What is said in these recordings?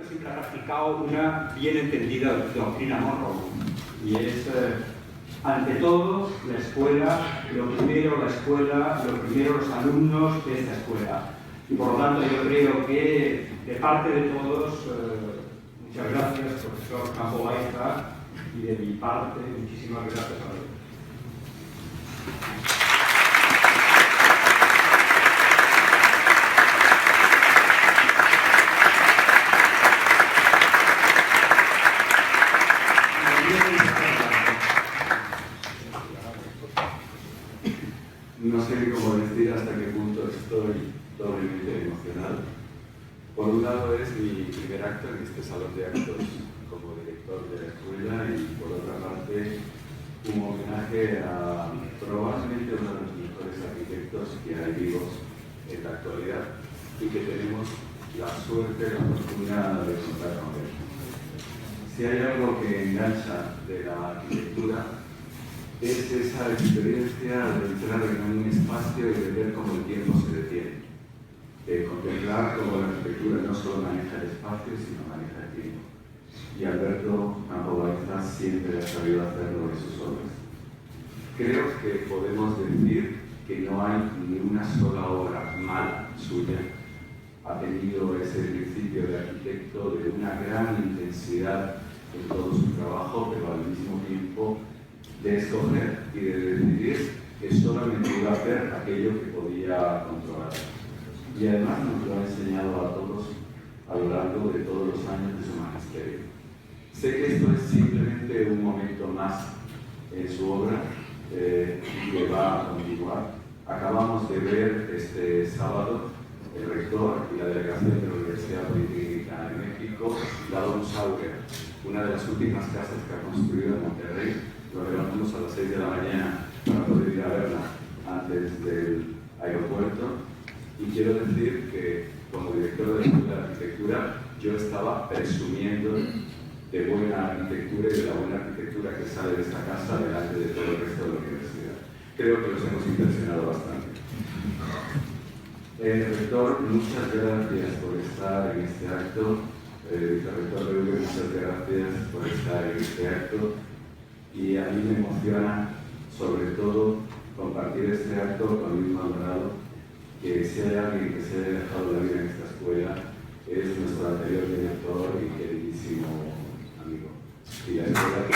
siempre ha practicado una bien entendida doctrina Monroe, y es, ante todo, la escuela, lo primero la escuela, lo primero los alumnos de esta escuela. Y por lo tanto yo creo que, de parte de todos, muchas gracias, profesor Campo Baeza, y de mi parte, muchísimas gracias a todos. No sé cómo decir hasta qué punto estoy doblemente emocionado. Por un lado es mi primer acto en este salón de actos como director de la escuela y por otra parte un homenaje a probablemente uno de los mejores arquitectos que hay vivos en la actualidad y que tenemos la suerte, la fortuna de contar con él. Si hay algo que engancha de la arquitectura es esa experiencia de entrar en un espacio y de ver cómo el tiempo se detiene, de contemplar cómo la arquitectura no solo maneja el espacio, sino maneja el tiempo. Y Alberto Campo Baeza siempre ha sabido hacerlo en sus obras. Creo que podemos decir que no hay ni una sola obra mala suya. Ha tenido ese principio de arquitecto de una gran intensidad en todo su trabajo, pero al mismo tiempo de escoger y de decidir que solamente iba a hacer aquello que podía controlar. Y además nos lo ha enseñado a todos a lo largo de todos los años de su magisterio. Sé que esto es simplemente un momento más en su obra que va a continuar. Acabamos de ver este sábado el rector y la delegación de la Universidad Politécnica de México, la Don Sauer, una de las últimas casas que ha construido en Monterrey. Nos levantamos a las 6 de la mañana para poder ir a verla antes del aeropuerto. Y quiero decir que, como director de la Escuela de Arquitectura, yo estaba presumiendo de buena arquitectura y de la buena arquitectura que sale de esta casa delante de todo el resto de la universidad. Creo que los hemos impresionado bastante. Rector, muchas gracias por estar en este acto. Vicerrector de UV, muchas gracias por estar en este acto. Y a mí me emociona, sobre todo, compartir este acto con Luis Maldonado, que si hay alguien que se haya dejado la vida en esta escuela, es nuestro anterior director y queridísimo amigo. Y la escuela que...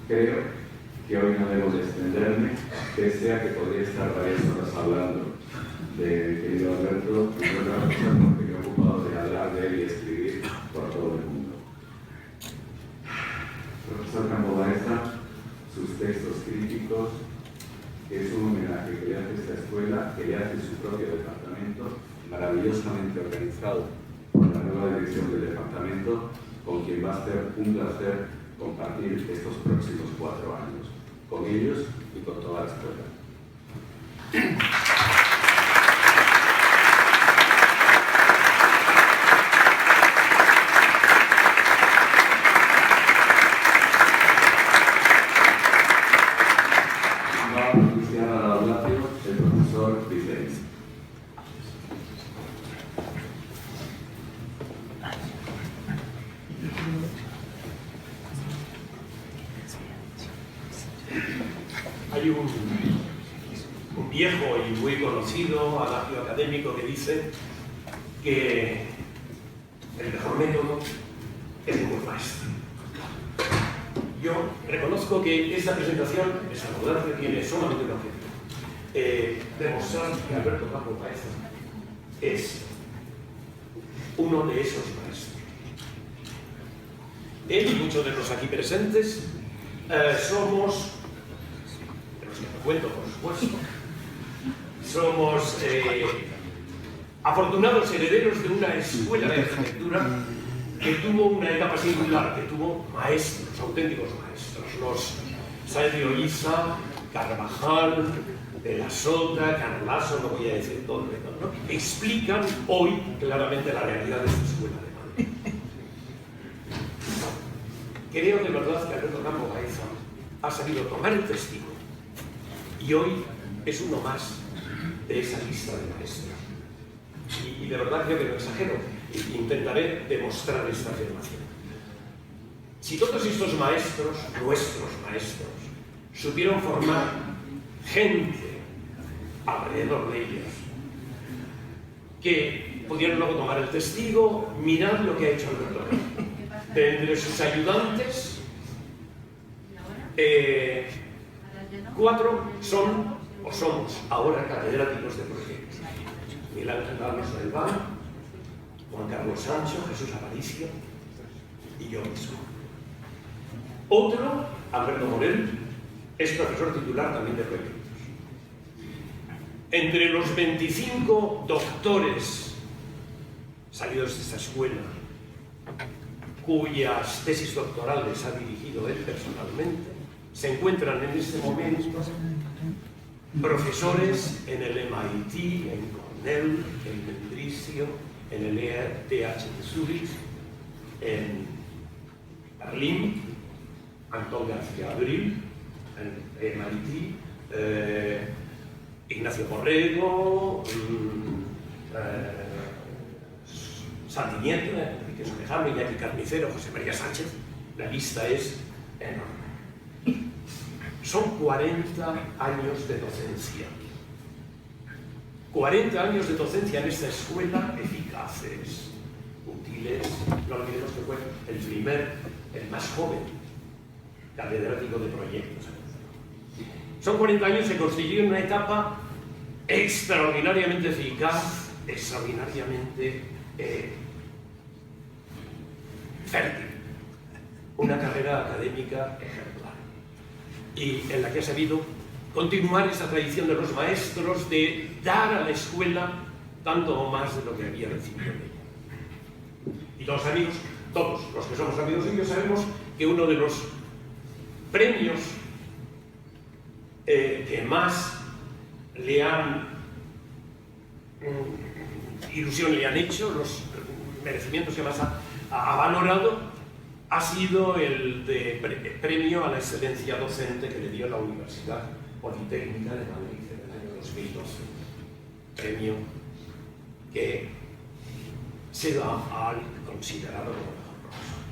Creo que hoy no debo de extenderme, pese a que podría estar varias horas hablando de querido Alberto, y otra cosa porque me he ocupado de hablar de él y escribir por todo el mundo. Profesor Campo Baeza, sus textos críticos, es un homenaje que le hace esta escuela, que le hace su propio departamento, maravillosamente organizado por la nueva dirección del departamento, con quien va a ser un placer compartir estos próximos 4 años, con ellos y con toda la escuela. Va a propiciar al auditorio el profesor Vicente. Hay un viejo y muy conocido adagio académico que dice que el mejor método es el buen maestro. Yo reconozco que esta presentación, esa mudanza, tiene solamente un objetivo: demostrar que Alberto Campo Baeza es uno de esos maestros. Él y muchos de los aquí presentes somos, de los que me cuento por supuesto, somos afortunados herederos de una escuela de arquitectura que tuvo una etapa singular, que tuvo maestros, auténticos maestros, los Sáenz de Oíza, Carvajal, de la Sota, Carlaso, no voy a decir todo, ¿no? Explican hoy claramente la realidad de esta escuela de Madrid. Creo de verdad que Alberto Campo Baeza ha sabido tomar el testigo y hoy es uno más de esa lista de maestros. Y de verdad creo que no exagero, intentaré demostrar esta afirmación. Si todos estos maestros, nuestros maestros, supieron formar gente alrededor de ellos, que pudieron luego tomar el testigo, mirad lo que ha hecho Alberto Campo. De entre sus ayudantes, 4 son o somos ahora catedráticos de proyectos. Miguel Ángel Alonso del Val, Juan Carlos Sancho, Jesús Aparicio y yo mismo. Otro, Alberto Morel, es profesor titular también de proyectos. Entre los 25 doctores salidos de esta escuela, cuyas tesis doctorales ha dirigido él personalmente, se encuentran en este momento profesores en el MIT, en Cornell, en Mendrisio, en el ETH de Zúrich, en Berlín, Antón García Abril, en MIT, Ignacio Borrego, Santi Nieto, Enrique Sorejano, Iñaki Carnicero, José María Sánchez. La lista es enorme. Son 40 años de docencia. 40 años de docencia en esta escuela, eficaces, útiles. No olvidemos que fue el más joven catedrático de proyectos. Son 40 años que constituyen una etapa extraordinariamente eficaz, extraordinariamente fértil. Una carrera académica ejemplar. Y en la que ha sabido continuar esa tradición de los maestros de dar a la escuela tanto o más de lo que había recibido de ella. Y los amigos, todos los que somos amigos suyos, sabemos que uno de los premios que más le han ilusión le han hecho, los merecimientos que más ha valorado, ha sido el de premio a la excelencia docente que le dio la Universidad Politécnica de Madrid en el año 2012. Premio que se da al considerado como mejor profesor.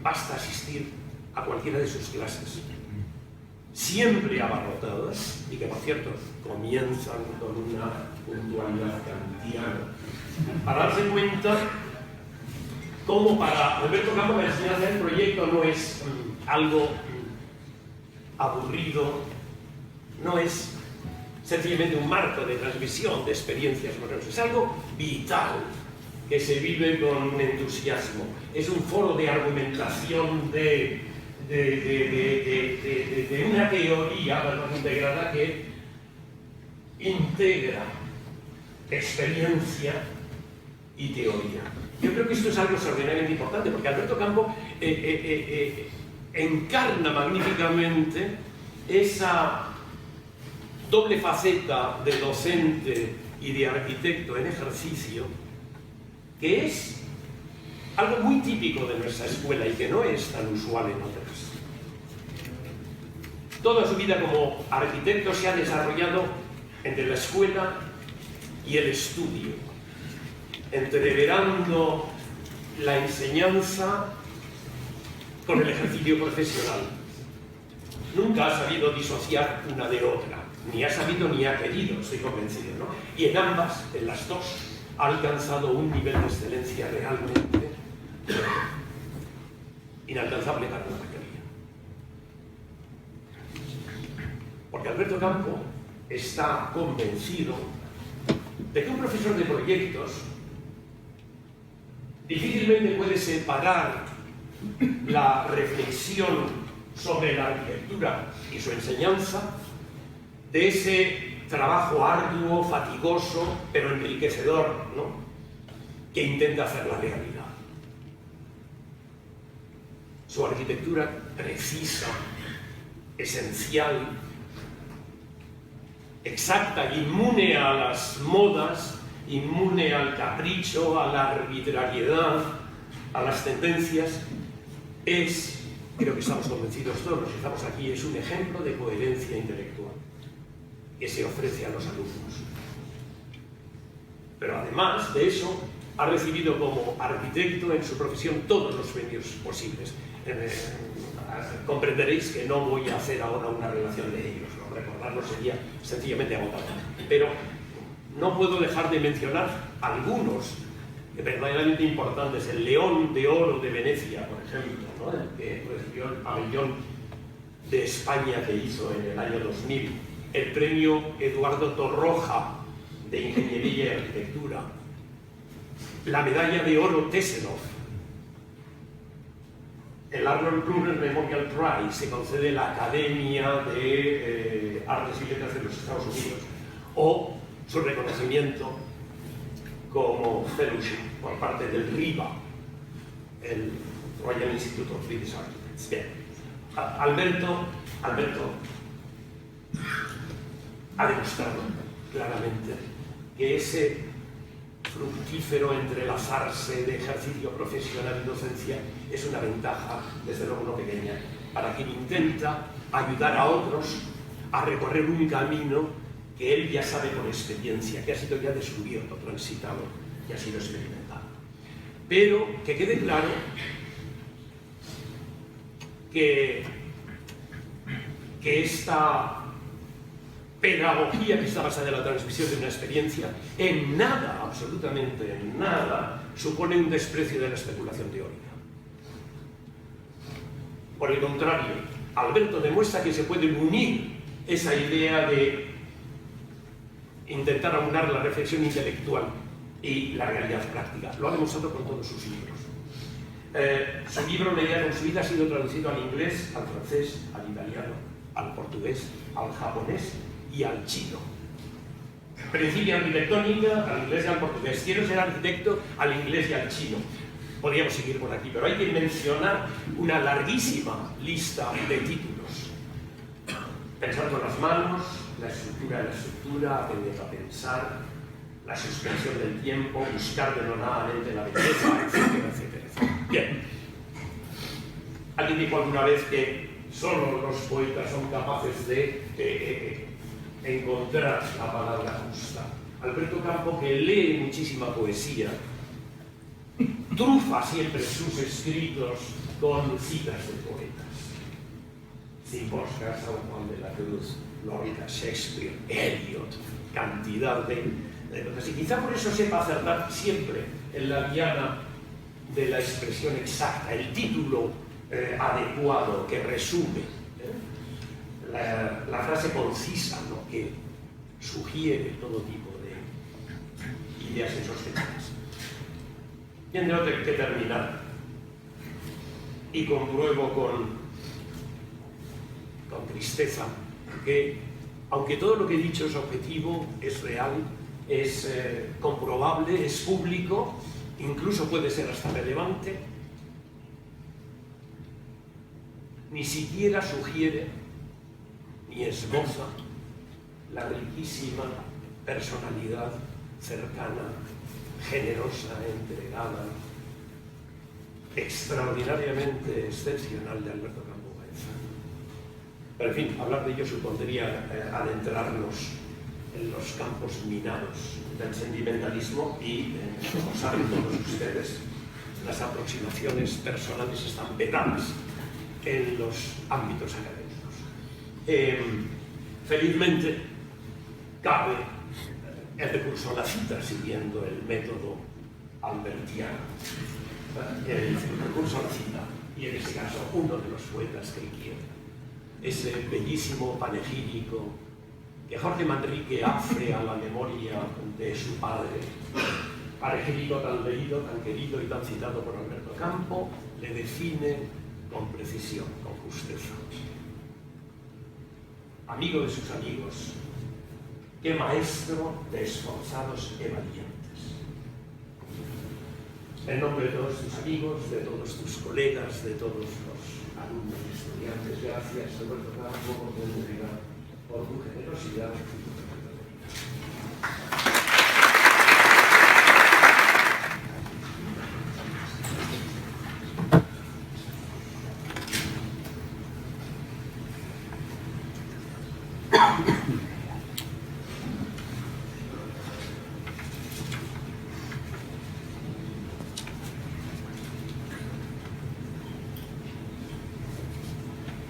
Basta asistir a cualquiera de sus clases, siempre abarrotadas, y que por cierto comienzan con una puntualidad kantiana, para darse cuenta cómo para Alberto Campo la enseñanza del proyecto no es algo aburrido, no es sencillamente un marco de transmisión de experiencias modernas, es algo vital que se vive con entusiasmo, es un foro de argumentación de una teoría integrada que integra experiencia y teoría. Yo creo que esto es algo extraordinariamente importante, porque Alberto Campo encarna magníficamente esa doble faceta de docente y de arquitecto en ejercicio, que es algo muy típico de nuestra escuela y que no es tan usual en otras. Toda su vida como arquitecto se ha desarrollado entre la escuela y el estudio, entreverando la enseñanza con el ejercicio profesional. Nunca ha sabido disociar una de otra, ni ha sabido ni ha querido, estoy convencido, ¿no? Y en ambas, en las dos, ha alcanzado un nivel de excelencia realmente inalcanzable para la mayoría. Porque Alberto Campo está convencido de que un profesor de proyectos difícilmente puede separar la reflexión sobre la arquitectura y su enseñanza de ese trabajo arduo, fatigoso, pero enriquecedor, ¿no?, que intenta hacer la realidad. Su arquitectura precisa, esencial, exacta, inmune a las modas, inmune al capricho, a la arbitrariedad, a las tendencias, es, creo que estamos convencidos todos los que estamos aquí, es un ejemplo de coherencia intelectual que se ofrece a los alumnos. Pero además de eso, ha recibido como arquitecto en su profesión todos los premios posibles. Comprenderéis que no voy a hacer ahora una relación de ellos, ¿no? Recordarlo sería sencillamente agotador. Pero no puedo dejar de mencionar algunos verdaderamente importantes. El León de Oro de Venecia, por ejemplo, ¿no?, el que recibió el pabellón de España que hizo en el año 2000. El premio Eduardo Torroja de Ingeniería y Arquitectura. La medalla de oro Tessenov. El Arnold Brunner Memorial Prize se concede la Academia de Artes y Letras de los Estados Unidos, o su reconocimiento como fellowship por parte del RIBA, el Royal Institute of British Architects. Bien, Alberto ha demostrado claramente que ese fructífero entrelazarse de ejercicio profesional y docencia es una ventaja, desde luego no pequeña, para quien intenta ayudar a otros a recorrer un camino que él ya sabe por experiencia, que ha sido ya descubierto, transitado y ha sido experimentado. Pero que quede claro que esta pedagogía que está basada en la transmisión de una experiencia, en nada, absolutamente en nada, supone un desprecio de la especulación teórica. Por el contrario, Alberto demuestra que se puede unir esa idea de intentar aunar la reflexión intelectual y la realidad práctica. Lo ha demostrado con todos sus libros. Su libro Medida con su vida ha sido traducido al inglés, al francés, al italiano, al portugués, al japonés y al chino. Principia arquitectónica al inglés y al portugués. Quiero ser arquitecto al inglés y al chino. Podríamos seguir por aquí, pero hay que mencionar una larguísima lista de títulos. Pensar con las manos, la estructura de la estructura, aprender a pensar, la suspensión del tiempo, buscar denodadamente la belleza, etcétera, etcétera, etcétera. Bien. Alguien dijo alguna vez que solo los poetas son capaces de encontrar la palabra justa. Alberto Campo, que lee muchísima poesía, trufa siempre sus escritos con citas de poetas. Cimborska, San Juan de la Cruz, Lorca, Shakespeare, Eliot, cantidad de cosas. Y quizá por eso sepa acertar siempre en la diana de la expresión exacta, el título adecuado que resume la frase concisa, ¿no?, que sugiere todo tipo de ideas insospechadas. Bien, tengo que terminar y compruebo con tristeza que, aunque todo lo que he dicho es objetivo, es real, es comprobable, es público, incluso puede ser hasta relevante, ni siquiera sugiere ni esboza la riquísima personalidad cercana, generosa, entregada, extraordinariamente excepcional de Alberto Campo Baeza. Pero en fin, hablar de ello supondría adentrarnos en los campos minados del sentimentalismo y, como saben todos ustedes, las aproximaciones personales están vetadas en los ámbitos académicos. Felizmente, cabe el recurso a la cita siguiendo el método albertiano. El recurso a la cita, y en este caso uno de los poetas que quiere, ese bellísimo panegírico que Jorge Manrique hace a la memoria de su padre, panegírico tan leído, tan querido y tan citado por Alberto Campo, le define con precisión, con justeza. Amigo de sus amigos, qué maestro de esforzados y valientes. En nombre de todos tus amigos, de todos tus colegas, de todos los alumnos y estudiantes, gracias, Alberto Campo, por tu entrega, por tu generosidad y tu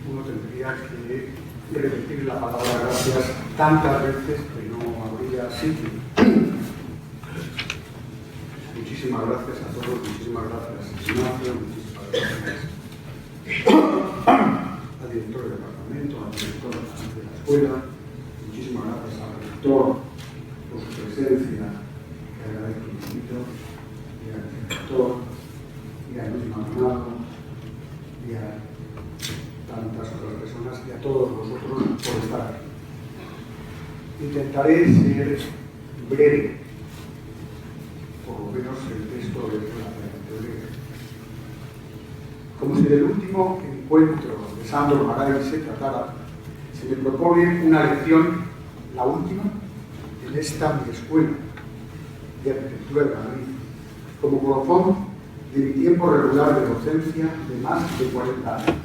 uno tendría que repetir la palabra gracias tantas veces que no habría sitio. Muchísimas gracias a todos, muchísimas gracias Ignacio, muchísimas gracias al director del departamento, al director de la escuela, muchísimas gracias al rector por su presencia, que agradezco infinito, y al director, y a Luis Maldonado, y a tantas otras personas y a todos vosotros por estar aquí. Intentaré ser breve, por lo menos el texto de la breve. Como si del último encuentro de Sándor Márai se tratara, se me propone una lección, la última, en esta mi escuela de arquitectura de Madrid, como colofón de mi tiempo regular de docencia de más de 40 años.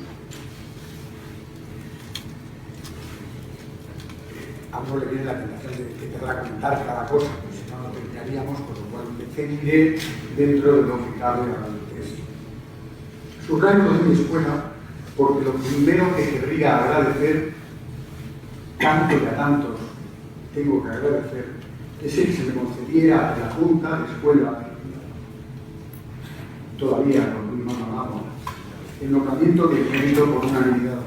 A uno le viene la tentación de empezar a comentar cada cosa, pues si no lo terminaríamos, con lo cual me ceñiré dentro de lo que cabe a la tesis. Subrayo de mi escuela porque lo primero que querría agradecer, tanto y a tantos tengo que agradecer, es el que se me concediera de la Junta de Escuela, todavía con un nombramiento, el nombramiento de mérito por unanimidad,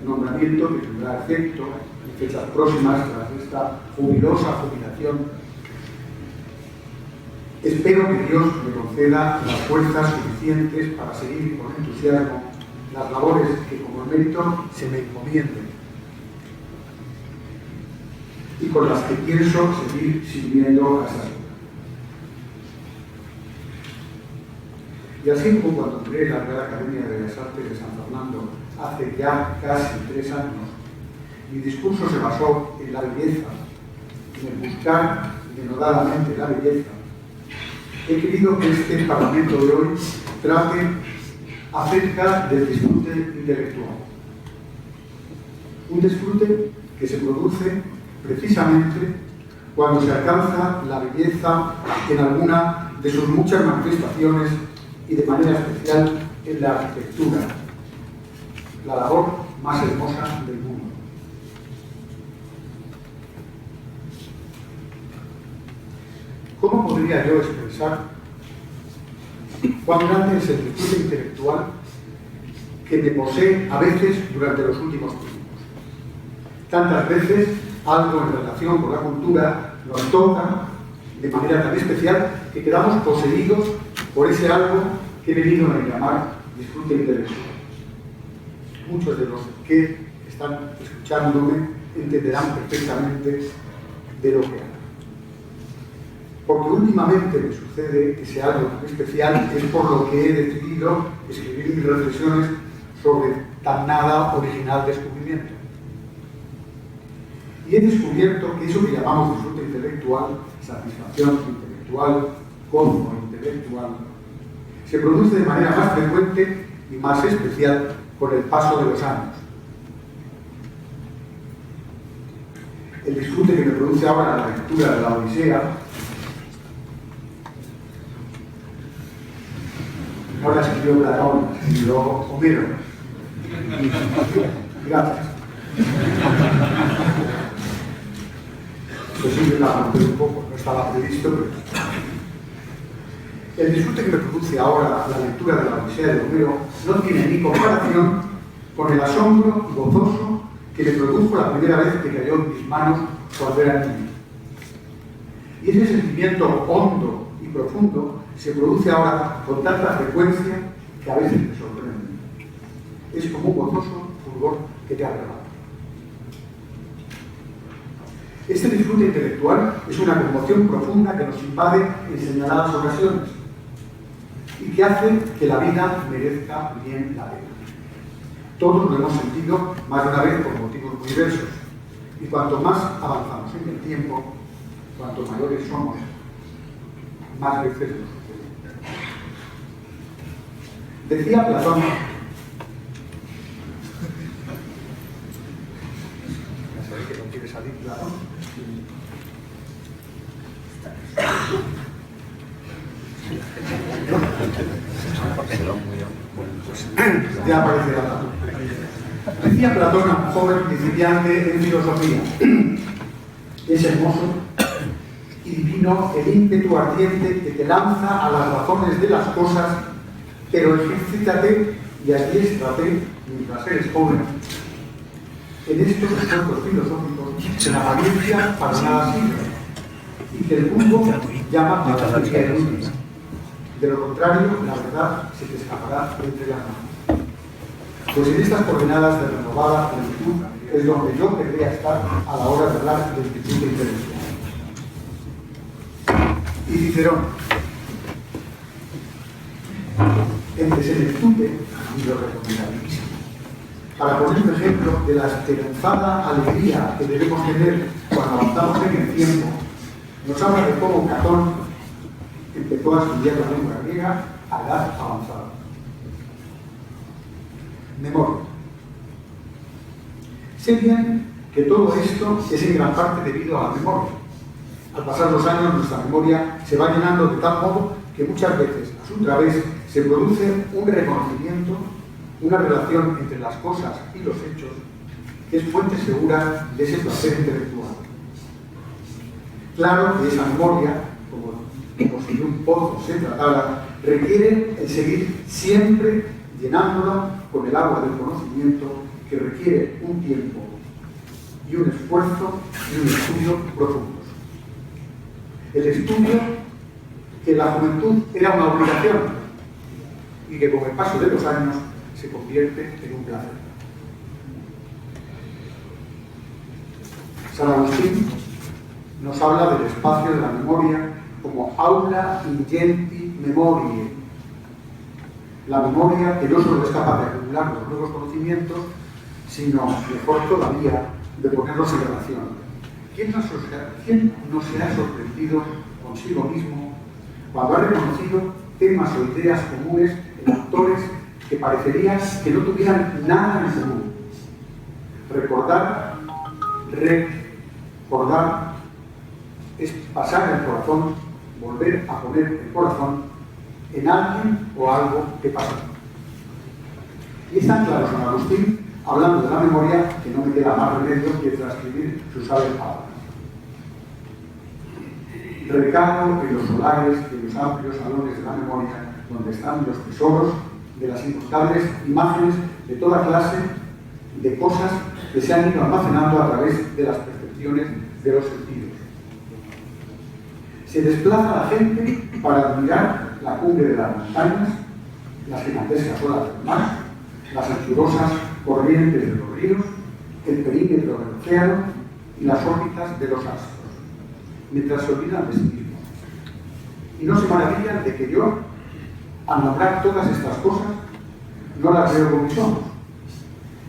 nombramiento que tendrá efecto en fechas próximas tras esta jubilosa jubilación. Espero que Dios me conceda las fuerzas suficientes para seguir con entusiasmo las labores que como mérito se me encomienden y con las que pienso seguir sirviendo a esa ciudad. Y así como cuando entré en la Real Academia de Bellas Artes de San Fernando hace ya casi 3 años, mi discurso se basó en la belleza, en el buscar denodadamente la belleza. He querido que este Parlamento de hoy trate acerca del disfrute intelectual. Un disfrute que se produce precisamente cuando se alcanza la belleza en alguna de sus muchas manifestaciones y de manera especial en la arquitectura, la labor más hermosa del mundo. ¿Cómo podría yo expresar cuán grande es el disfrute intelectual que me posee a veces durante los últimos tiempos? Tantas veces algo en relación con la cultura nos toca de manera tan especial que quedamos poseídos por ese algo que he venido a llamar disfrute intelectual. Muchos de los que están escuchándome entenderán perfectamente de lo que hablo. Porque últimamente me sucede que ese algo tan especial es por lo que he decidido escribir mis reflexiones sobre tan nada original descubrimiento. Y he descubierto que eso que llamamos disfrute intelectual, satisfacción intelectual, gozo intelectual, se produce de manera más frecuente y más especial con el paso de los años. El disfrute que me produce ahora la lectura de la Odisea, no la escribió Platón, la escribió Homero. Gracias. Pues sí, la rompí un poco, no estaba previsto, pero... El disfrute que me produce ahora la lectura de la Odisea de Homero no tiene ni comparación con el asombro gozoso que me produjo la primera vez que cayó en mis manos cuando era niño. Y ese sentimiento hondo y profundo se produce ahora con tanta frecuencia que a veces me sorprende. Es como un gozoso fulgor que te arrebata. Este disfrute intelectual es una conmoción profunda que nos invade en señaladas ocasiones y que hace que la vida merezca bien la pena. Todos lo hemos sentido más de una vez por motivos muy diversos, y cuanto más avanzamos en el tiempo, cuanto mayores somos, más veces nos sucede. Decía Platón, ya sabéis que no quiere salir Platón, ya aparecerá Platón. Decía Platón a un joven principiante en filosofía: es hermoso y divino el ímpetu ardiente que te lanza a las razones de las cosas, pero ejercítate y adiéstrate mientras eres joven en estos esfuerzos filosóficos en apariencia para nada sirve y que el mundo llama a la teoría inútil. De lo contrario, la verdad se te escapará entre las manos. Pues en estas coordenadas de renovada plenitud es donde yo querría estar a la hora de hablar del disfrute intelectual. Y Cicerón, entre senectute, y lo recomendabilísimo, para poner un ejemplo de la esperanzada alegría que debemos tener cuando avanzamos en el tiempo, nos habla de cómo Catón empezó a estudiar la lengua griega a edad avanzada. Memoria. Sé bien que todo esto es en gran parte debido a la memoria. Al pasar los años, nuestra memoria se va llenando de tal modo que muchas veces, a su través, se produce un reconocimiento, una relación entre las cosas y los hechos, que es fuente segura de ese placer intelectual. Claro que esa memoria, como si de un pozo se tratara, requiere el seguir siempre llenándola con el agua del conocimiento, que requiere un tiempo y un esfuerzo y un estudio profundos. El estudio que en la juventud era una obligación y que con el paso de los años se convierte en un placer. San Agustín nos habla del espacio de la memoria como aula ingenti memoriae. La memoria que no solo es capaz de acumular los nuevos conocimientos, sino, mejor todavía, de ponerlos en relación. ¿Quién no se ha sorprendido consigo mismo cuando ha reconocido temas o ideas comunes en autores que parecerían que no tuvieran nada en común? Recordar es pasar el corazón, volver a poner el corazón en alguien o algo que pasó. Y es tan claro San Agustín, hablando de la memoria, que no me queda más remedio que transcribir sus sabias palabras. Recado en los solares de los amplios salones de la memoria, donde están los tesoros de las incontables imágenes de toda clase de cosas que se han ido almacenando a través de las percepciones de los sentidos. Se desplaza la gente para admirar la cumbre de las montañas, las gigantescas olas del mar, las anchurosas corrientes de los ríos, el perímetro del océano y las órbitas de los astros, mientras se olvidan de sí mismos. Y no se maravillan de que yo, al nombrar todas estas cosas, no las veo con mis ojos.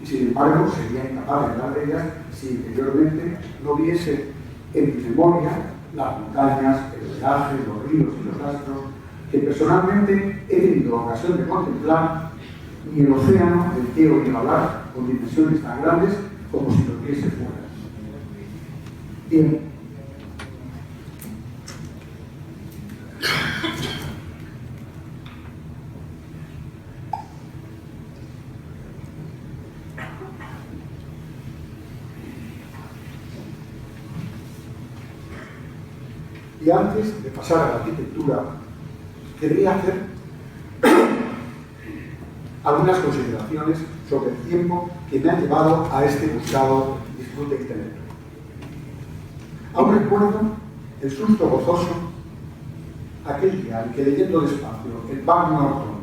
Y sin embargo, sería incapaz de hablar de ellas si interiormente no viese en mi memoria las montañas, el oleaje, los ríos y los astros, que personalmente he tenido ocasión de contemplar, ni el océano del que he oído hablar con dimensiones tan grandes como si lo viese fuera. Bien. Y antes de pasar a la arquitectura, querría hacer algunas consideraciones sobre el tiempo que me ha llevado a este buscado disfrute intelectual. Aún recuerdo el susto gozoso aquel día en que, leyendo despacio el Van Norton,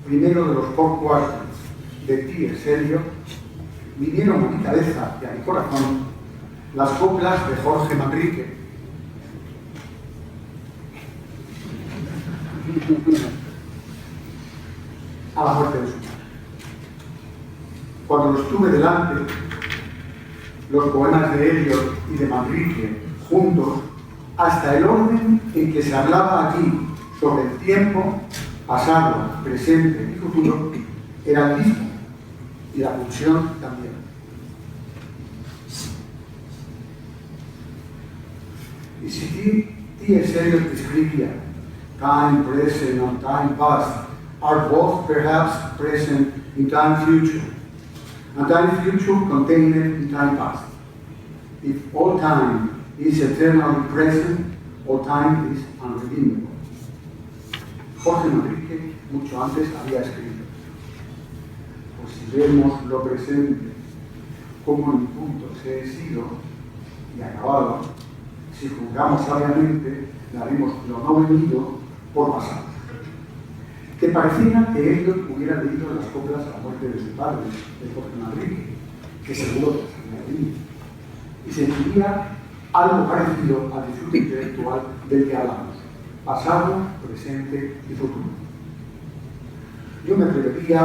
primero de los Four Quadrant's de T.S. Eliot, vinieron a mi cabeza y a mi corazón las coplas de Jorge Manrique. A la muerte de su padre. Cuando los tuve delante, los poemas de Eliot y de Manrique juntos, hasta el orden en que se hablaba allí sobre el tiempo, pasado, presente y futuro, era el mismo, y la pulsión también. Y si T.S. Eliot escribía time present and time past are both perhaps present in time future, and time future contained in time past. If all time is eternally present, all time is unredeemable. Jorge Manrique mucho antes había escrito: pues si vemos lo presente como en punto se ha sido y acabado, si juzgamos sabiamente, daremos lo no venido por pasado. Que parecía que Eliot hubiera leído las coplas a la muerte de su padre, de Jorge Manrique, que seguro que se había leído, y sentiría algo parecido al disfrute intelectual del que hablamos: pasado, presente y futuro. Yo me atrevería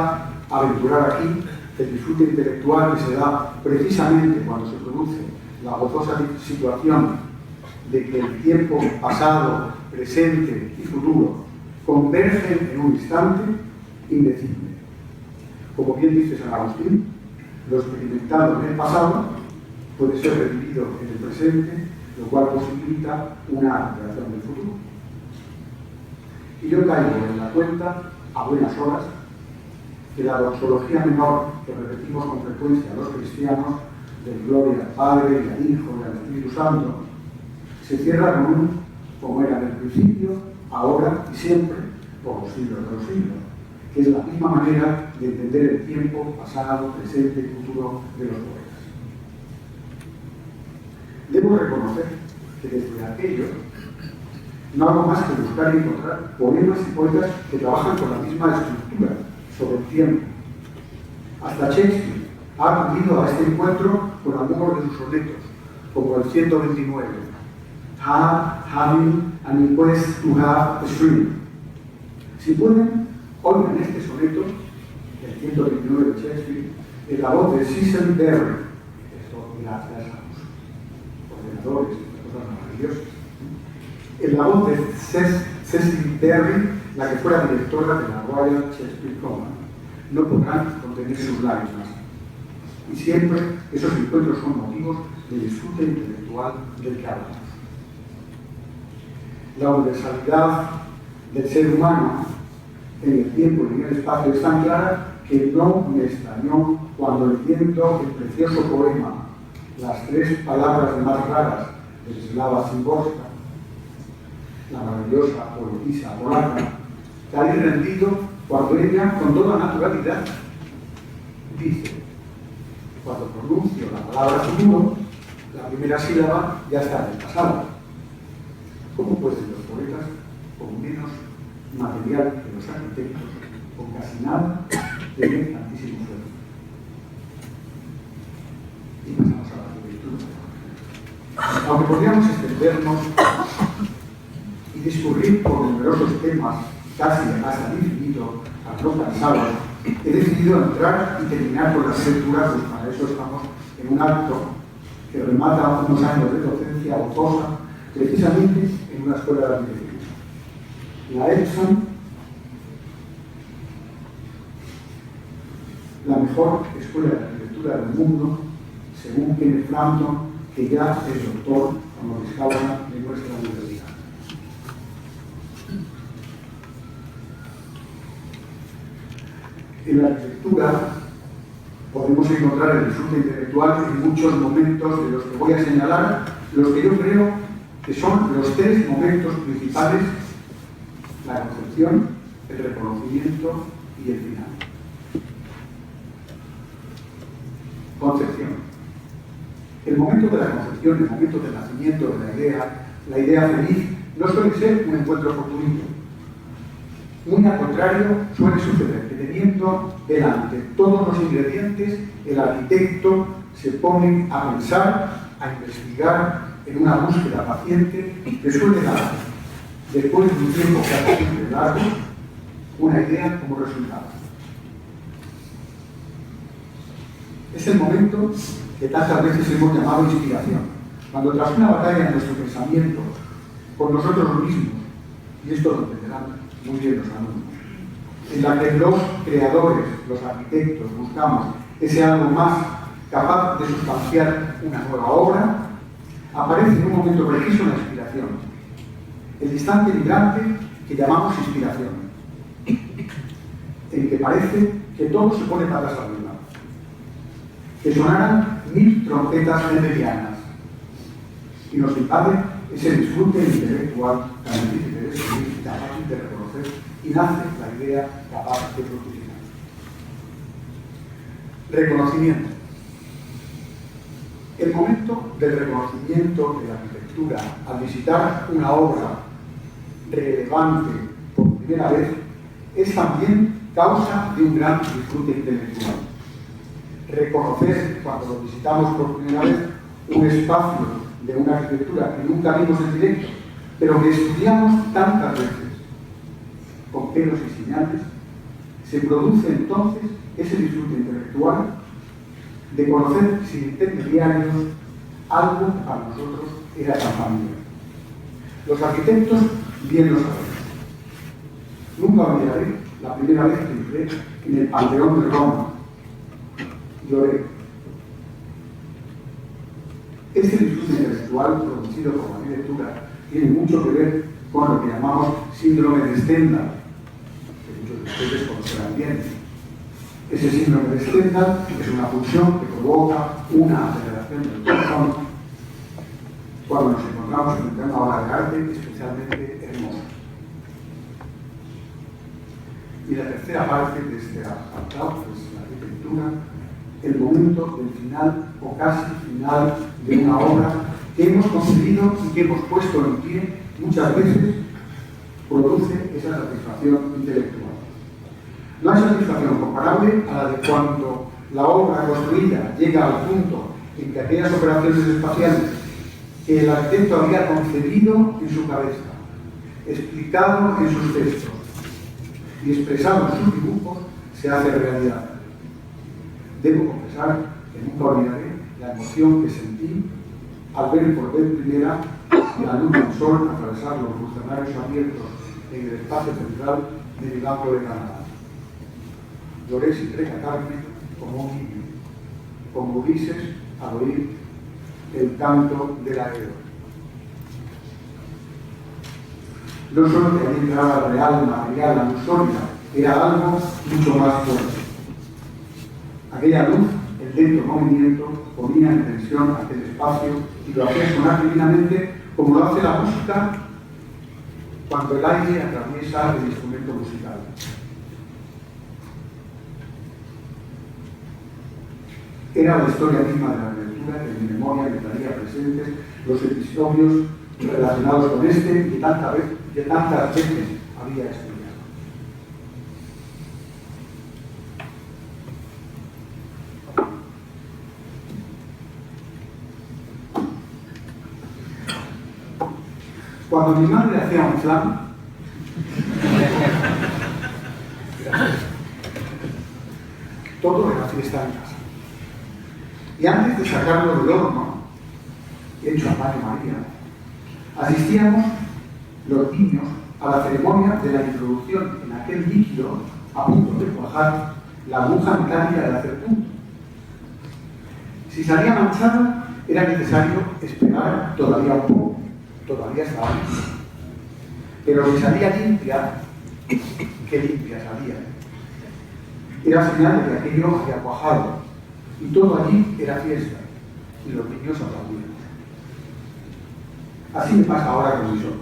a aventurar aquí que el disfrute intelectual que se da precisamente cuando se produce la gozosa situación de que el tiempo pasado, presente y futuro convergen en un instante indecible. Como bien dice San Agustín, lo experimentado en el pasado puede ser revivido en el presente, lo cual posibilita una creación del futuro. Y yo caigo en la cuenta, a buenas horas, que la doxología menor que repetimos con frecuencia los cristianos, del gloria al Padre, y al Hijo y al Espíritu Santo, se cierra con un como era en el principio, ahora y siempre, por los siglos de los siglos, que es la misma manera de entender el tiempo, pasado, presente y futuro de los poetas. Debo reconocer que desde aquello no hago más que buscar y encontrar poemas y poetas que trabajan con la misma estructura sobre el tiempo. Hasta Shakespeare ha acudido a este encuentro con algunos de sus sonetos, como el 129, having an inquest to have a stream. Si pueden, oigan este soneto, el 129 de Shakespeare, en la voz de Cecil Berry. Esto, gracias a los ordenadores, cosas maravillosas. En la voz de Cecil Berry, la que fuera directora de la Royal Shakespeare Company. No podrán contener sus lágrimas. Y siempre esos encuentros son motivos de disfrute intelectual del que hablamos. La universalidad del ser humano en el tiempo y en el espacio es tan clara que no me extrañó cuando leyendo el precioso poema Las tres palabras más raras de Wisława Szymborska, la maravillosa poetisa polaca, caí rendido cuando ella, con toda naturalidad, dice: cuando pronuncio la palabra futuro, la primera sílaba ya está en el pasado. ¿Cómo pueden los poetas, con menos material que los arquitectos, con casi nada, tener tantísimo sueño? Y pasamos a la arquitectura. Aunque podríamos extendernos y discurrir por numerosos temas, casi hasta el infinito, al no cansado, he decidido entrar y terminar con la arquitectura, pues para eso estamos en un acto que remata unos años de docencia gozosa, precisamente en una escuela de arquitectura. La Epson, la mejor escuela de arquitectura del mundo, según Kenneth Frampton, que ya es doctor honoris causa de nuestra universidad. En la arquitectura podemos encontrar el disfrute intelectual en muchos momentos de los que voy a señalar, los que yo creo que son los tres momentos principales: la concepción, el reconocimiento y el final. Concepción. El momento de la concepción, el momento del nacimiento de la idea feliz, no suele ser un encuentro fortuito. Muy al contrario, suele suceder que teniendo delante todos los ingredientes, el arquitecto se pone a pensar a investigar en una búsqueda paciente que suele dar, después de un tiempo casi largo, una idea como resultado. Es el momento que tantas veces hemos llamado inspiración, cuando tras una batalla en nuestro pensamiento, con nosotros mismos, y esto lo entenderán muy bien los alumnos, en la que los creadores, los arquitectos, buscamos ese algo más capaz de sustanciar una nueva obra, aparece en un momento preciso la inspiración, el instante vibrante que llamamos inspiración, en que parece que todo se pone patas arriba, que sonaran 1000 trompetas medianas y nos invade ese disfrute intelectual tan difícil de describir y tan fácil de reconocer, y nace la idea capaz de fructificar. Reconocimiento. El momento del reconocimiento de la arquitectura al visitar una obra relevante por primera vez es también causa de un gran disfrute intelectual. Reconocer, cuando lo visitamos por primera vez, un espacio de una arquitectura que nunca vimos en directo, pero que estudiamos tantas veces, con pelos y señales, se produce entonces ese disfrute intelectual de conocer sin intermediarios algo que para nosotros era tan familiar. Los arquitectos bien lo saben. Nunca olvidaré la primera vez que entré en el Panteón de Roma. Lloré. Este disfrute intelectual producido por la arquitectura tiene mucho que ver con lo que llamamos síndrome de Stendhal, que muchos de ustedes conocerán bien. Ese síndrome de Stendhal es una pulsión que provoca una aceleración del corazón cuando nos encontramos frente a una obra de arte especialmente hermosa. Y la tercera parte de este apartado es la arquitectura, el momento del final o casi final de una obra que hemos concebido y que hemos puesto en pie muchas veces, produce esa satisfacción intelectual. No hay satisfacción comparable a la de cuando la obra construida llega al punto en que aquellas operaciones espaciales que el arquitecto había concebido en su cabeza, explicado en sus textos y expresado en sus dibujos, se hace realidad. Debo confesar que nunca olvidaré la emoción que sentí al ver por vez primera la luz del sol atravesar los lucernarios abiertos en el espacio central del Banco de Canadá. Lloré sin recatarme como un niño, como Ulises al oír el canto del Aedo. No solo que había entrado al real material, la luz sólida, era algo mucho más fuerte. Aquella luz, el lento movimiento, ponía en tensión aquel espacio y lo hacía sonar divinamente como lo hace la música cuando el aire atraviesa el instrumento musical. Era la historia misma de la arquitectura que en mi memoria me traía presentes los episodios relacionados con este que tantas veces había estudiado. Cuando mi madre hacía un flan, todo era fiesta en casa. Y antes de sacarlo del horno, hecho a Mario María, asistíamos los niños a la ceremonia de la introducción en aquel líquido a punto de cuajar la aguja metálica de hacer punto. Si salía manchada, era necesario esperar todavía un poco. Todavía estaba limpia. Pero si salía limpia, qué limpia salía. Era señal de que aquello había cuajado. Y todo allí era fiesta. Y los niños aplaudían. Así me pasa ahora con mis obras.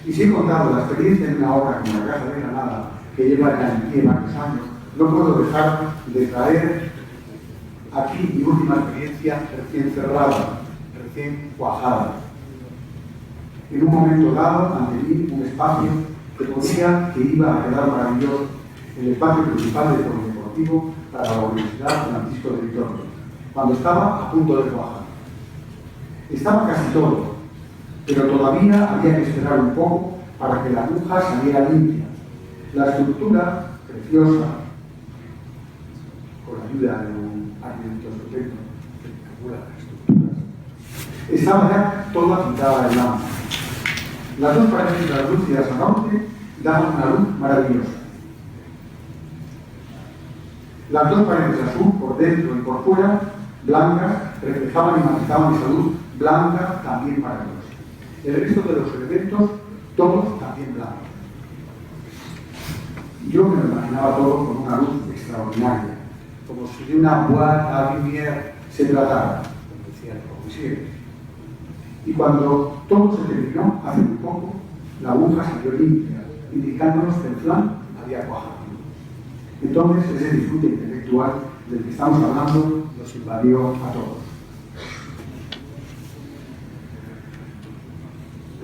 Y si he contado la experiencia de una obra como la Casa de Granada, que lleva ya en pie varios años, no puedo dejar de traer aquí mi última experiencia recién cerrada, recién cuajada. En un momento dado, ante mí, un espacio que ponía que iba a quedar maravilloso, el espacio principal del polideportivo para la Universidad Francisco de Vitoria. cuando estaba a punto de cuajar. Estaba casi todo, pero todavía había que esperar un poco para que la aguja saliera limpia. La estructura, preciosa, con la ayuda de un arquitecto estupendo que calcula las estructuras, estaba ya toda pintada de blanco. Las dos paredes translúcidas al norte daban una luz maravillosa. Las dos paredes azul, por dentro y por fuera, blancas, reflejaban y matizaban esa luz blanca también maravillosa. El resto de los elementos, todos también blancos. Yo me lo imaginaba todo con una luz extraordinaria, como si de una boîte à lumière se tratara, como decía el Corbusier. Y cuando todo se terminó, hace muy poco, la aguja salió limpia, indicándonos que el flan había cuajado. Entonces, ese disfrute intelectual del que estamos hablando nos invadió a todos.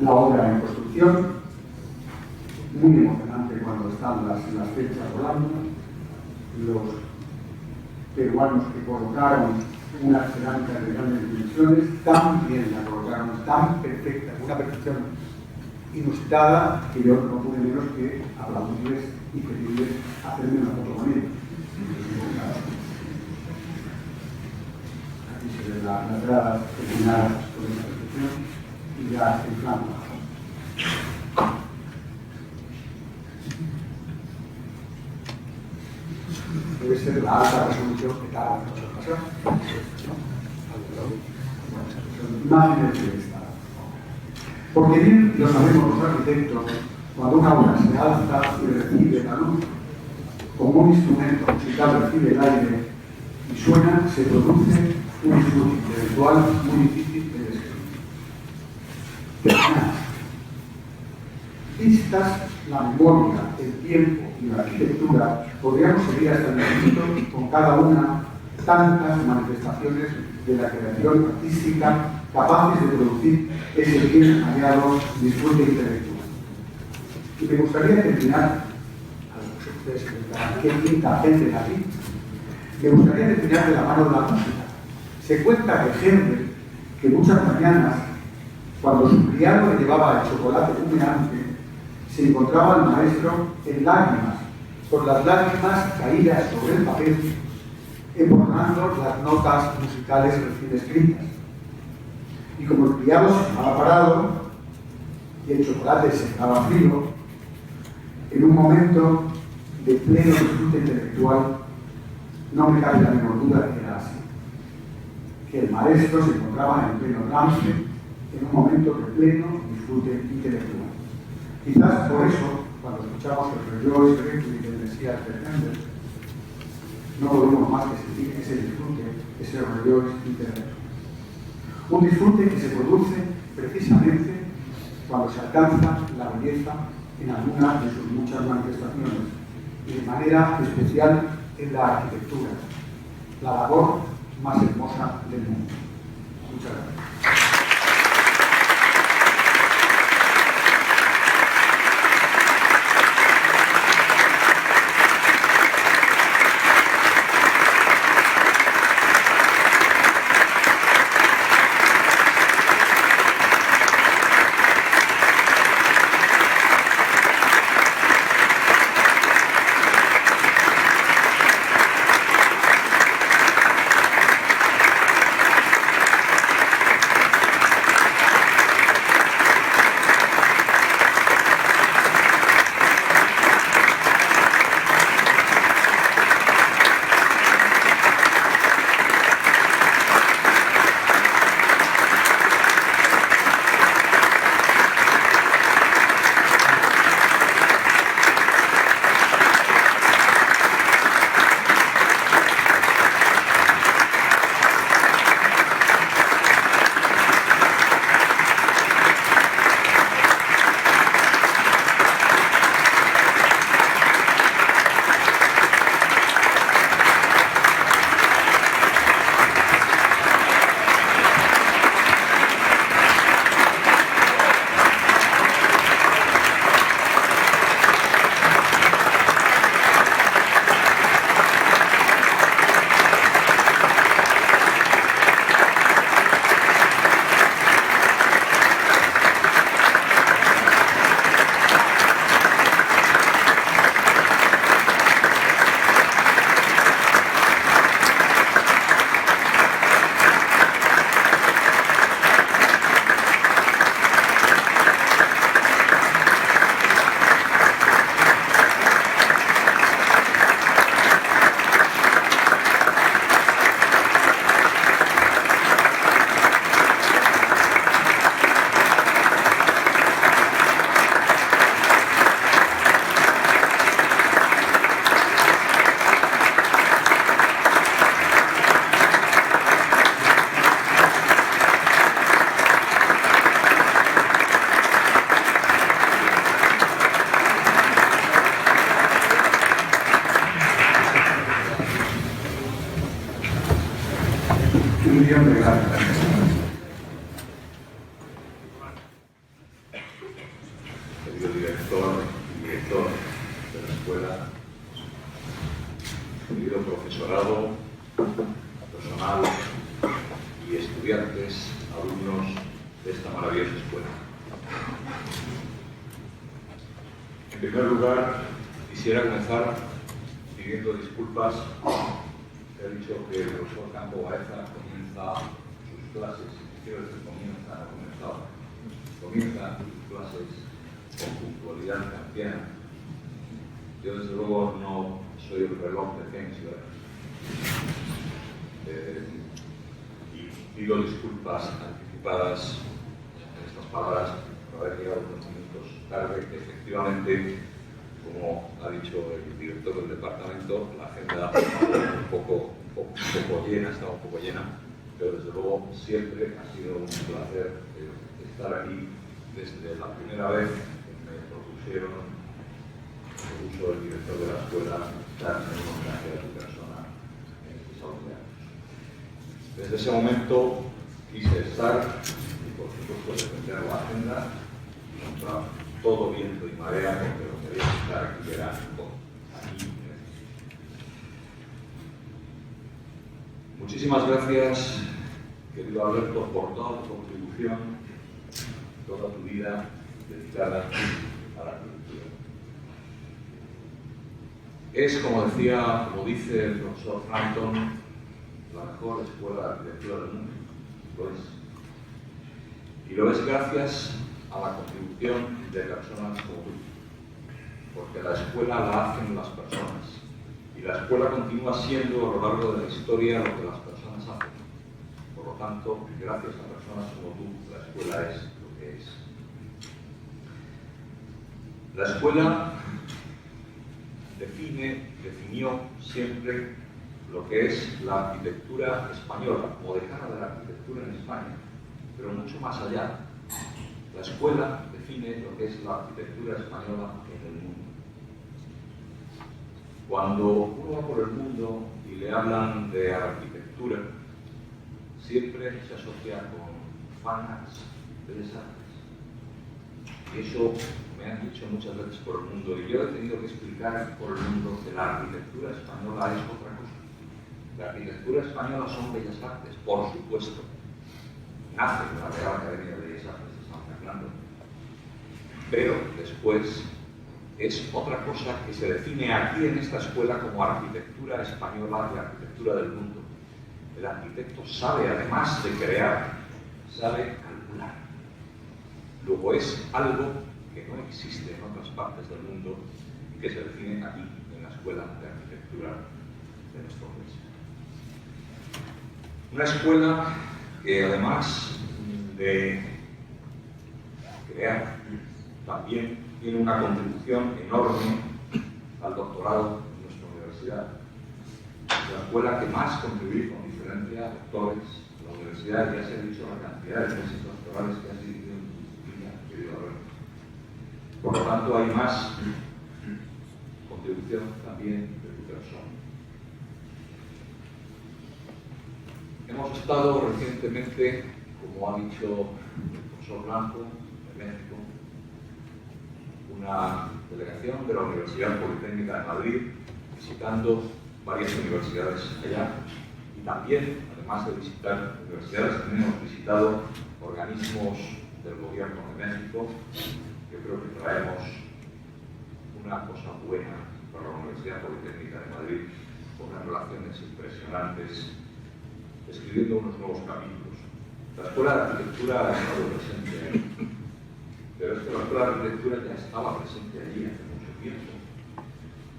La obra en construcción, muy emocionante cuando están las fechas volando, los peruanos que colocaron unas cerámicas de grandes dimensiones, tan bien la colocaron, tan perfecta, una perfección inusitada, que yo no pude menos que aplaudirles y pedirles hacerme una foto con ellos. Aquí se ven las entradas terminadas con esta perfección y ya en plan bajo. Debe ser la alta resolución que tarda mucho en pasar. Son imágenes de esta. Porque bien lo sabemos los arquitectos, cuando una obra se alza y recibe la luz, como un instrumento musical recibe el aire y suena, se produce un disfrute intelectual muy difícil de describir. Terminamos. Vistas la memoria, el tiempo y la arquitectura, podríamos seguir hasta el infinito con cada una tantas manifestaciones de la creación artística capaces de producir ese bien hallado disfrute intelectual. Y me gustaría terminar, a lo que ustedes se preguntarán, ¿qué pinta gente aquí? Me gustaría terminar de la mano de la música. Se cuenta que Händel, que muchas mañanas, cuando su criado le llevaba el chocolate humeante, se encontraba al maestro en lágrimas, con las lágrimas caídas sobre el papel, emborrando las notas musicales recién escritas. Y como el criado se quedaba parado y el chocolate se quedaba frío, en un momento de pleno disfrute intelectual, no me cabe la menor duda de que era así. Que el maestro se encontraba en pleno trance, en un momento de pleno disfrute intelectual. Quizás por eso, cuando escuchamos el Rejoice Requiem del Mesías de Händel, no podemos más que sentir ese disfrute, ese Rejoice intelectual. Un disfrute que se produce precisamente cuando se alcanza la belleza en alguna de sus muchas manifestaciones y de manera especial en la arquitectura, la labor más hermosa del mundo. Muchas gracias. 1 millón de gracias. Querido director y director de la escuela, querido profesorado, personal y estudiantes, alumnos de esta maravillosa escuela. En primer lugar, quisiera comenzar pidiendo disculpas. He dicho que el profesor Campo Baeza comienza sus clases, quiero decir comienza sus clases con puntualidad kantiana. Yo desde luego no soy el reloj de Kensler. Y pido disculpas anticipadas en estas palabras por haber llegado unos minutos tarde. Efectivamente, como ha dicho el director del departamento, la agenda estaba un poco llena, pero desde luego siempre ha sido un placer estar aquí desde la primera vez que me propuso el director de la escuela estar en un homenaje a tu persona en este salón de actos. Desde ese momento quise estar y por supuesto defender la agenda contra todo viento y marea, porque lo que quería estar aquí era aquí. Muchísimas gracias, querido Alberto, por toda tu contribución, toda tu vida dedicada a la cultura. Es, como dice el profesor Frampton, la mejor escuela de arquitectura del mundo. Lo es. Y lo es gracias a la contribución de personas como tú. Porque la escuela la hacen las personas. Y la escuela continúa siendo a lo largo de la historia lo que las personas hacen. Por lo tanto, gracias a personas como tú, la escuela es lo que es. La escuela definió siempre lo que es la arquitectura española, o decana de la arquitectura en España, pero mucho más allá. La escuela define lo que es la arquitectura española en el mundo. Cuando uno va por el mundo y le hablan de arquitectura, siempre se asocia con fanas, bellas artes. Y eso me han dicho muchas veces por el mundo, y yo he tenido que explicar por el mundo que la arquitectura española es otra cosa. La arquitectura española son bellas artes, por supuesto. Nace de la Real Academia de Bellas Artes de San Fernando. Pero después es otra cosa que se define aquí en esta escuela como arquitectura española y arquitectura del mundo. El arquitecto sabe, además de crear, sabe calcular. Luego es algo que no existe en otras partes del mundo y que se define aquí, en la Escuela de Arquitectura de nuestro país. Una escuela que además de crear, también tiene una contribución enorme al doctorado en nuestra universidad. La escuela que más contribuye con diferencia a doctores. La universidad, ya se ha dicho la cantidad de tesis doctorales que ha dirigido en tu vida, querido Alberto. Por lo tanto, hay más contribución también de tu persona. Hemos estado recientemente, como ha dicho el profesor Blanco, en México, una delegación de la Universidad Politécnica de Madrid, visitando varias universidades allá. Y también, además de visitar universidades, también hemos visitado organismos del gobierno de México. Yo creo que traemos una cosa buena para la Universidad Politécnica de Madrid, con unas relaciones impresionantes, escribiendo unos nuevos capítulos. La Escuela de Arquitectura ha estado presente ahí, pero es que la Escuela de Arquitectura ya estaba presente allí hace mucho tiempo,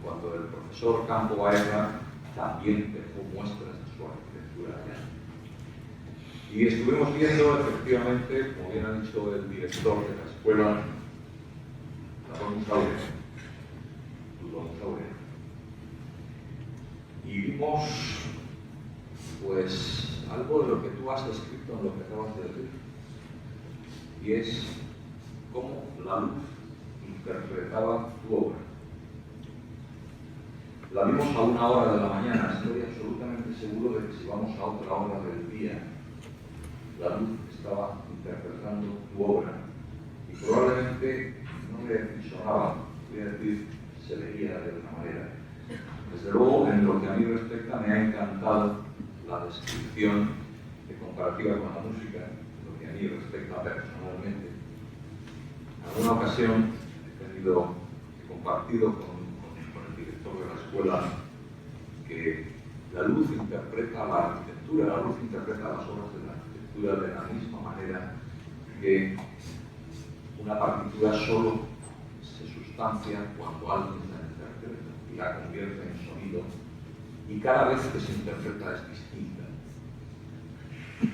cuando el profesor Campo Baeza también dejó muestras de su arquitectura allá. Y estuvimos viendo, efectivamente, como bien ha dicho el director de la escuela, la Domus Aurea, tu Domus Aurea. Y vimos, pues, algo de lo que tú has descrito en lo que acabas de decir. Y es cómo la luz interpretaba tu obra. La vimos a 1 hora de la mañana. Estoy absolutamente seguro de que si vamos a otra hora del día, la luz estaba interpretando tu obra. Y probablemente no le sonaba, voy a decir, se veía de otra manera. Desde luego, en lo que a mí respecta, me ha encantado la descripción de comparativa con la música, en lo que a mí respecta personalmente. En alguna ocasión he compartido con el director de la escuela que la luz interpreta la arquitectura, la luz interpreta las obras de la arquitectura de la misma manera que una partitura solo se sustancia cuando alguien la interpreta y la convierte en sonido, y cada vez que se interpreta es distinta.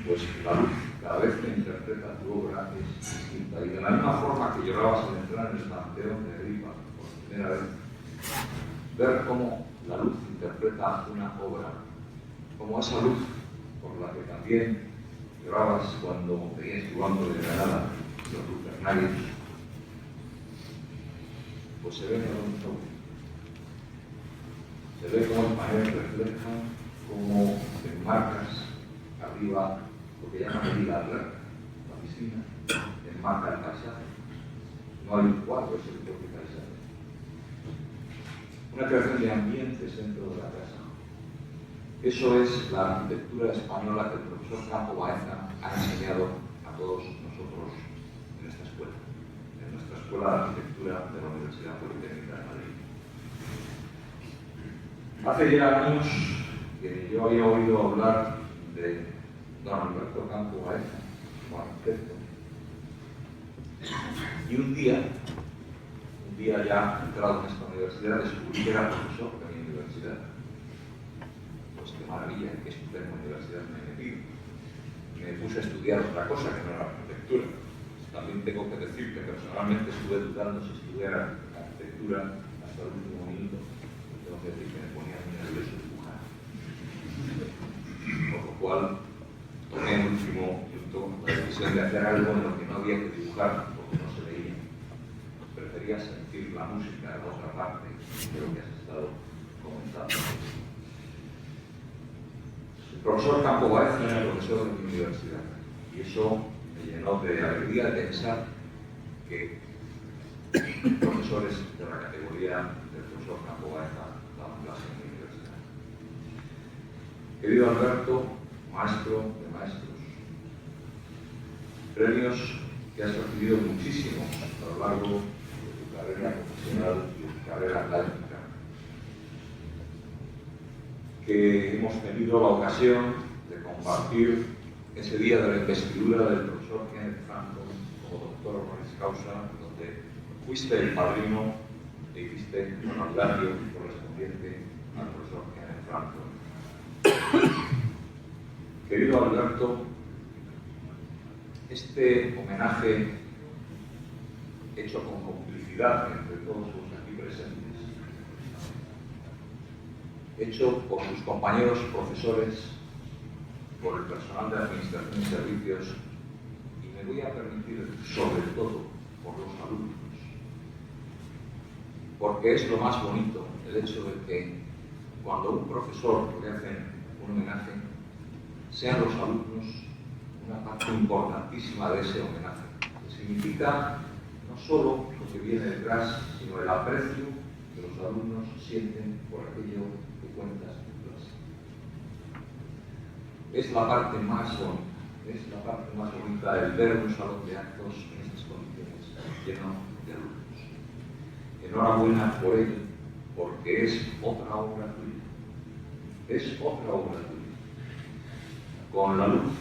Pues la luz, cada vez que interpreta tu obra es distinta, y de la misma forma que llorabas al entrar en el Panteón de Agripa por primera vez, ver cómo la luz interpreta una obra, como esa luz por la que también llorabas cuando veías tu banco de Granada, los lucernarios, pues se ve en el sobre. Se ve como el panel refleja, como enmarcas arriba lo que llaman el hilarra, la piscina, enmarca el paisaje. No hay un cuadro, es el propio paisaje. Una creación de ambientes dentro de la casa. Eso es la arquitectura española que el profesor Campo Baeza ha enseñado a todos nosotros en esta escuela, en nuestra Escuela de Arquitectura de la Universidad Politécnica de Madrid. Hace ya años que yo había oído hablar de don Alberto Campo Baeza como arquitecto, y un día ya entrado en esta universidad, descubrí que era profesor de mi universidad. Pues qué maravilla, qué estupenda universidad me he metido. Me puse a estudiar otra cosa que no era arquitectura. También tengo que decir que personalmente estuve dudando si estudiar arquitectura hasta el último minuto. Tengo que decir que me ponía muy nervioso dibujar. Por lo cual tomé en el último minuto la decisión de hacer algo en lo que no había que dibujar porque no se veía. Prefería sentir la música en otra parte de lo que has estado comentando. El profesor Campo Baeza era el profesor de mi universidad, y eso me llenó de alegría de pensar que profesores de la categoría del profesor Campo Baeza daban clase en mi universidad. Querido Alberto, maestro de maestros, premios que has recibido muchísimo a lo largo de tu carrera profesional y de tu carrera académica, que hemos tenido la ocasión de compartir ese día de la investidura del profesor Kenneth Frampton como doctor honoris causa, donde fuiste el padrino e hiciste un honorario correspondiente al profesor Kenneth Frampton. Querido Alberto, este homenaje hecho con complicidad entre todos los aquí presentes, hecho por sus compañeros profesores, por el personal de administración y servicios, y me voy a permitir, sobre todo, por los alumnos, porque es lo más bonito el hecho de que cuando un profesor le hacen un homenaje, sean los alumnos una parte importantísima de ese homenaje, que significa no solo lo que viene detrás, sino el aprecio que los alumnos sienten por aquello que cuentas en clase. Es la parte más bonita, el ver un salón de actos en estas condiciones lleno de alumnos. Enhorabuena por ello, porque es otra obra tuya. Es otra obra tuya. Con la luz,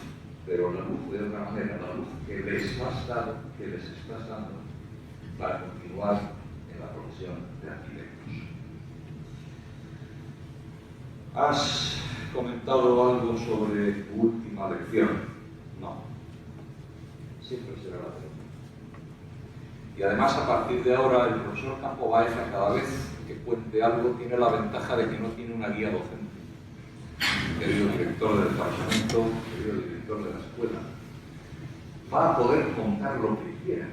pero la luz de otra manera, la luz que les estás dando para continuar en la profesión de arquitectos. ¿Has comentado algo sobre tu última lección? No. Siempre será la pregunta. Y además, a partir de ahora, el profesor Campo Baeza, cada vez que cuente algo, tiene la ventaja de que no tiene una guía docente. Querido director del departamento, querido director de la escuela, va a poder contar lo que quiera,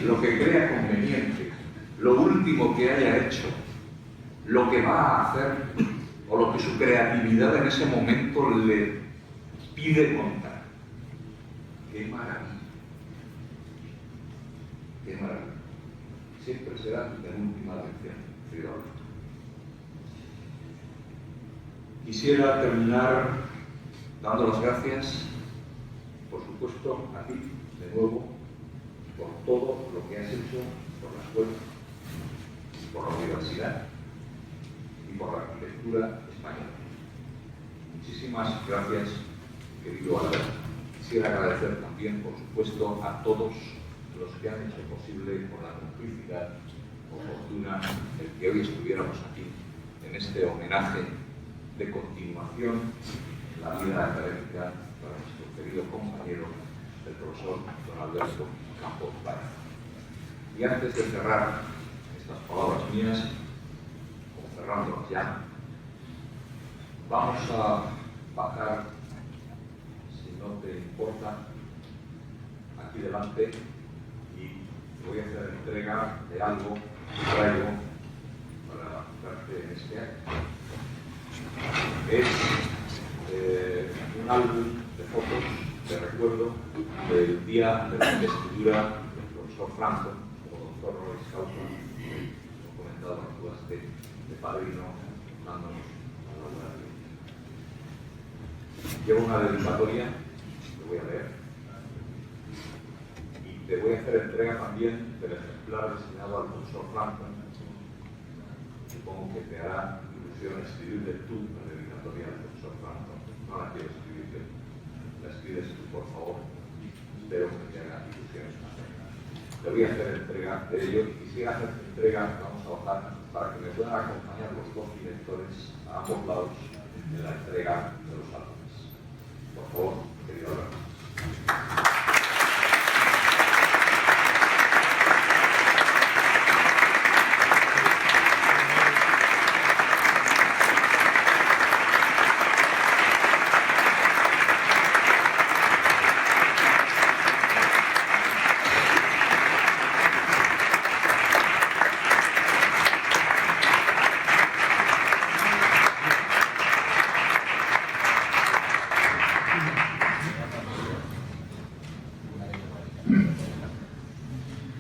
lo que crea conveniente, lo último que haya hecho, lo que va a hacer o lo que su creatividad en ese momento le pide contar. ¡Qué maravilla! ¡Qué maravilla! Siempre será mi penúltima lección, querido Alberto. Quisiera terminar dando las gracias, por supuesto, a ti, de nuevo, por todo lo que has hecho por la escuela, por la universidad y por la arquitectura española. Muchísimas gracias, querido Alberto. Quisiera agradecer también, por supuesto, a todos los que han hecho posible, por la complicidad oportuna, el que hoy estuviéramos aquí, en este homenaje de continuación en la vida académica para nuestro querido compañero, el profesor don Alberto Campos Baeza. Y antes de cerrar estas palabras mías, o cerrándolas ya, vamos a bajar, si no te importa, aquí delante y voy a hacer entrega de algo que traigo para darte en este año. Es un álbum de fotos de recuerdo del día de la investidura del profesor Franco como doctor honoris causa, como comentado, actuaste de padrino dándonos la laboratoria. Llevo una dedicatoria, te voy a leer, y te voy a hacer entrega también del ejemplar destinado al profesor Franco. Supongo que te hará ilusión escribirle tú la dedicatoria al profesor Franco. No la quiero escribirte, la escribes tú, por favor. Espero que te haga ilusión. Te voy a hacer entrega de ello y quisiera hacer entrega, vamos a bajar, para que me puedan acompañar los dos directores a ambos lados en la entrega de los álbumes. Por favor, querido Alberto.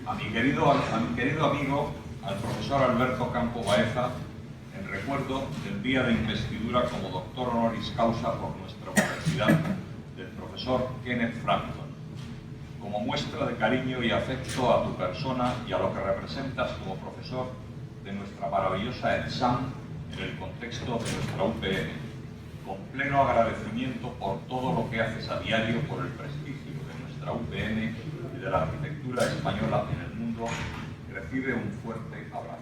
A mi querido amigo, al profesor Alberto Campos Baeza, en recuerdo del día de investidura como doctor honoris causa por nuestra universidad del profesor Kenneth Frampton, como muestra de cariño y afecto a tu persona y a lo que representas como profesor de nuestra maravillosa ETSAM en el contexto de nuestra UPN, con pleno agradecimiento por todo lo que haces a diario por el prestigio de nuestra UPN y de la arquitectura española en el mundo. Recibe un fuerte abrazo.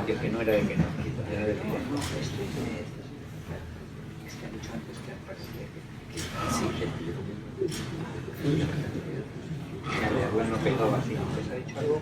Que no era de que no, era de que no, este ha dicho antes que sí, la de abuelo no pegaba así, antes ha dicho algo.